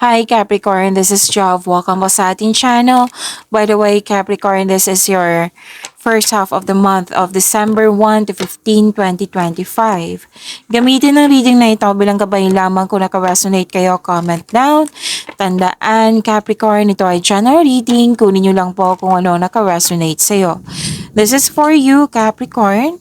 Hi Capricorn, this is Jov. Welcome po sa ating channel. By the way, Capricorn, this is your first half of the month of December 1 to 15, 2025. Gamitin ang reading na ito bilang gabay lamang kung naka-resonate kayo, comment down. Tandaan, Capricorn, ito ay general reading. Kunin nyo lang po kung ano naka-resonate sa'yo. This is for you, Capricorn.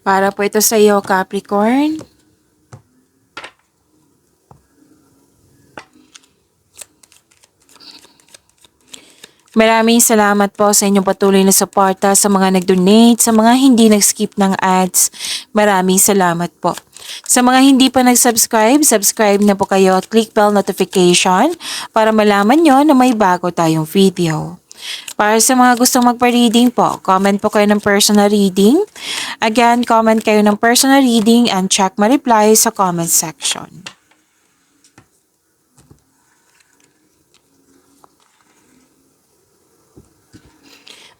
Para po ito sa iyo, Capricorn. Maraming salamat po sa inyong patuloy na suporta, sa mga nag-donate, sa mga hindi nag-skip ng ads. Maraming salamat po. Sa mga hindi pa nag-subscribe, subscribe na po kayo at click bell notification para malaman nyo na may bago tayong video. Para sa mga gustong magpa-reading po, comment po kayo ng personal reading. Again, comment kayo ng personal reading and check my reply sa comment section.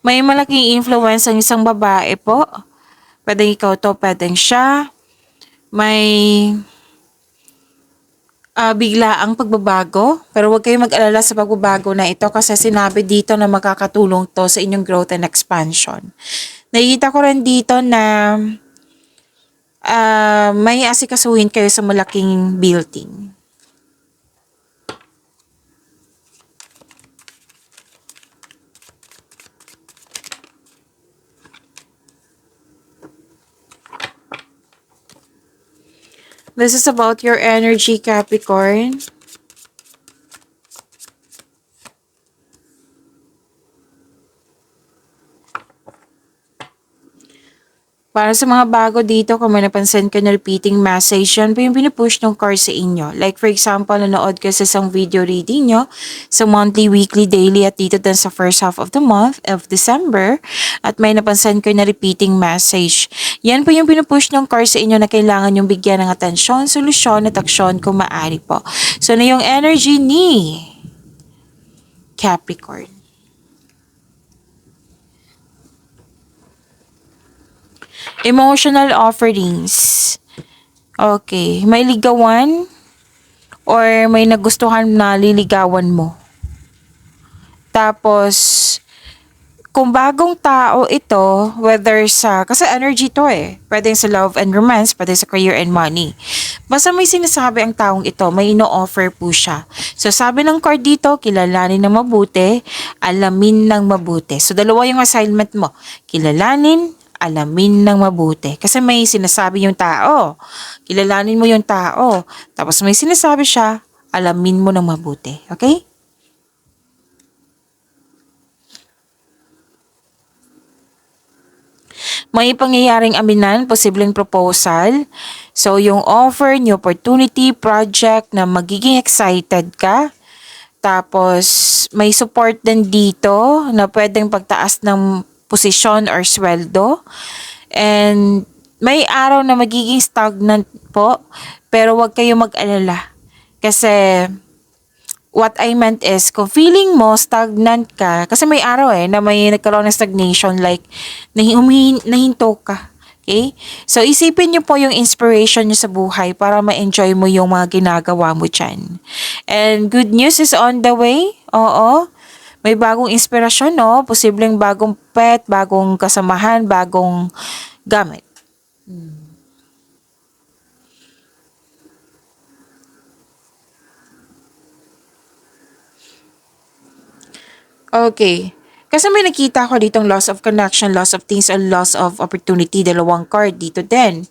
May malaking influence ang isang babae po. Pwedeng ikaw to, pwedeng siya. May bigla ang pagbabago. Pero huwag kayong mag-alala sa pagbabago na ito kasi sinabi dito na makakatulong to sa inyong growth and expansion. Nakikita ko rin dito na may asikasuhin kayo sa malaking building. This is about your energy, Capricorn. Para sa mga bago dito, kung may napansin ka na repeating message, yan po yung pinupush ng card sa inyo. Like for example, nanood ka sa isang video reading nyo sa monthly, weekly, daily at dito din sa first half of the month of December at may napansin ka na repeating message. Yan po yung pinupush ng card sa inyo na kailangan yung bigyan ng atensyon, solusyon at aksyon kung maaari po. So na yung energy ni Capricorn. Emotional offerings. Okay. May ligawan or may nagustuhan na liligawan mo. Tapos, kung bagong tao ito, whether sa, kasi energy to pwedeng sa love and romance, pwedeng sa career and money. Basta may sinasabi ang taong ito, may ino-offer po siya. So sabi ng card dito, kilalanin ng mabuti, alamin ng mabuti. So dalawa yung assignment mo, kilalanin, alamin ng mabuti. Kasi may sinasabi yung tao, kilalanin mo yung tao, tapos may sinasabi siya, alamin mo ng mabuti. Okay? May pangyayaring aminan, posibleng proposal. So, yung offer, new opportunity, project na magiging excited ka. Tapos, may support din dito na pwedeng pagtaas ng posisyon or sweldo. And may araw na magiging stagnant po, pero wag kayo mag-alala. Kasi what I meant is, kung feeling mo stagnant ka, kasi may araw na may nagkaroon ng stagnation, like nahinto ka. Okay? So, isipin niyo po yung inspiration niyo sa buhay para ma-enjoy mo yung mga ginagawa mo dyan. And good news is on the way. Oo. May bagong inspirasyon, no? Posibleng bagong pet, bagong kasamahan, bagong gamit. Okay. Kasi may nakita ko ditong loss of connection, loss of things, or loss of opportunity. Dalawang card dito din.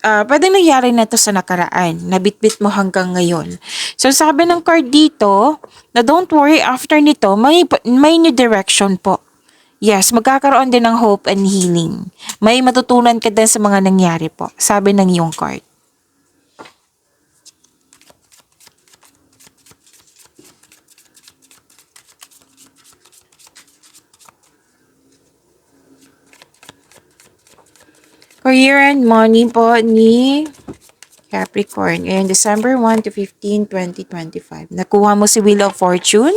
Pwedeng nangyari na to sa nakaraan. Nabitbit mo hanggang ngayon. So sabi ng card dito, na don't worry, after nito, may new direction po. Yes, magkakaroon din ng hope and healing. May matutunan ka din sa mga nangyari po. Sabi ng iyong card. Career and money po ni Capricorn. Ngayon, December 1 to 15, 2025. Nakuha mo si Wheel of Fortune.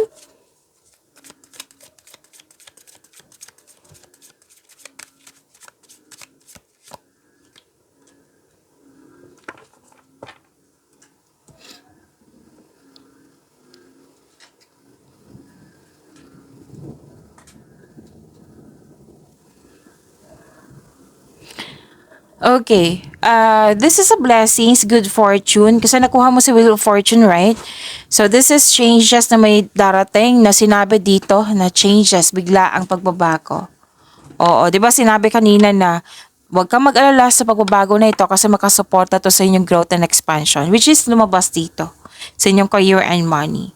Okay. This is a blessings, good fortune. Kasi nakuha mo si Wheel of Fortune, right? So, this is changes na may darating na sinabi dito na changes, bigla ang pagbabago. Oo, di ba sinabi kanina na huwag kang mag-alala sa pagbabago na ito kasi makasuporta to sa inyong growth and expansion, which is lumabas dito sa inyong career and money.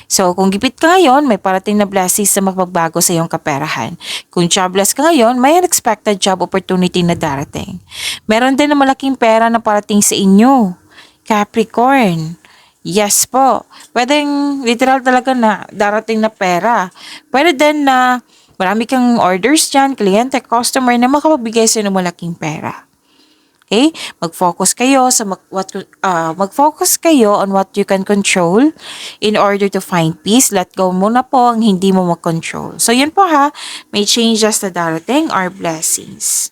So, kung gipit ka ngayon, may parating na blessings na magbabago sa iyong kaperahan. Kung jobless ka ngayon, may unexpected job opportunity na darating. Meron din na malaking pera na parating sa inyo. Capricorn. Yes po. Pwedeng literal talaga na darating na pera. Pwede din na marami kang orders dyan, kliyente, customer na makapabigay sa inyo malaking pera. Okay? Mag-focus kayo sa mag-focus kayo on what you can control in order to find peace. Let go muna po ang hindi mo mag-control. So, yun po ha. May changes na darating or blessings.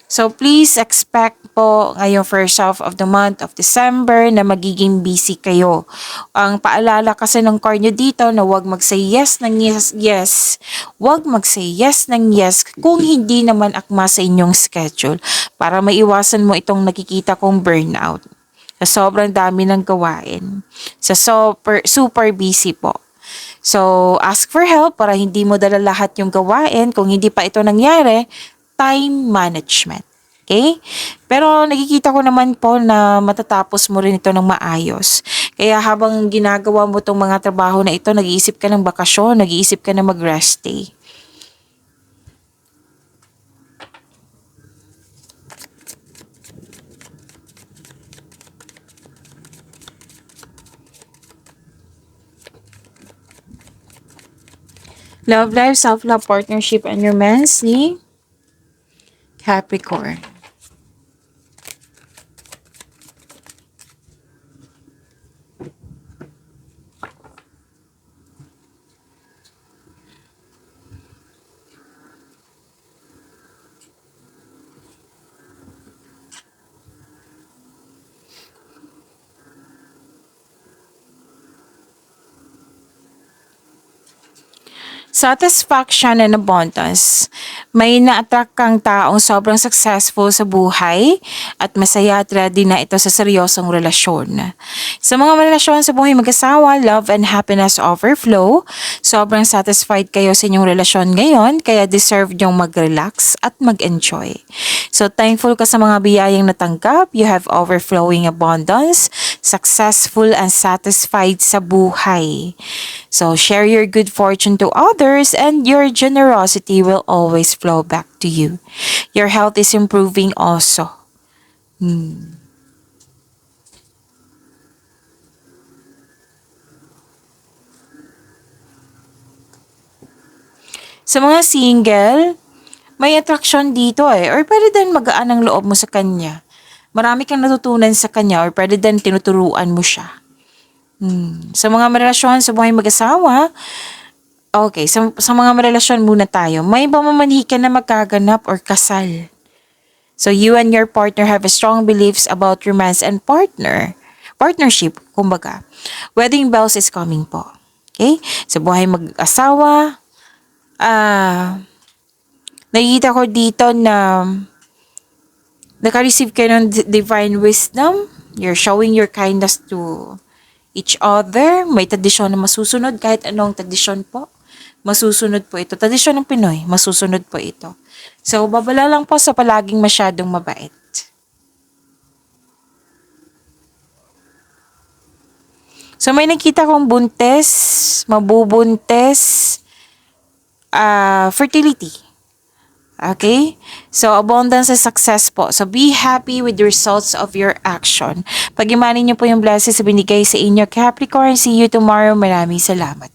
So, please expect po ngayong first half of the month of December na magiging busy kayo. Ang paalala kasi ng card nyo dito na huwag mag-say yes ng yes. Huwag mag-say yes ng yes kung hindi naman akma sa inyong schedule para maiwasan mo itong nakikita kong burnout. Sa sobrang dami ng gawain. Sa super busy po. So, ask for help para hindi mo dala lahat yung gawain. Kung hindi pa ito nangyari, time management. Okay? Pero nakikita ko naman po na matatapos mo rin ito ng maayos. Kaya habang ginagawa mo itong mga trabaho na ito, nag-iisip ka ng bakasyon, nag-iisip ka na mag-rest day. Love life, self-love, partnership, and romance ni Capricorn. Satisfaction and abundance. May na-attract kang taong sobrang successful sa buhay at masaya at ready na ito sa seryosong relasyon. Sa mga relasyon sa buhay mag-asawa, love and happiness overflow. Sobrang satisfied kayo sa inyong relasyon ngayon kaya deserve nyong mag-relax at mag-enjoy. So thankful ka sa mga biyayang natanggap. You have overflowing abundance, successful and satisfied sa buhay. So share your good fortune to others and your generosity will always flow back to you. Your health is improving also. Sa mga single, may attraction dito or pwede din magaan ang loob mo sa kanya. Marami kang natutunan sa kanya or pwede din tinuturuan mo siya. Sa mga relasyon sa buhay mag-asawa, okay, sa mga relasyon muna tayo, may pamamanhikan na magkaganap or kasal. So you and your partner have a strong beliefs about romance and partnership, kumbaga. Wedding bells is coming po. Okay? Sa buhay mag-asawa, nakikita ko dito na naka-receive kayo ng divine wisdom. You're showing your kindness to each other. May tradisyon na masusunod. Kahit anong tradisyon po, masusunod po ito. Tradisyon ng Pinoy, masusunod po ito. So, babala lang po sa palaging masyadong mabait. So, may nakita kong buntes, mabubuntes, fertility. Okay? So, abundance and success po. So, be happy with the results of your action. Pag-imanin niyo po yung blessings na binigay sa inyo, Capricorn. See you tomorrow. Maraming salamat.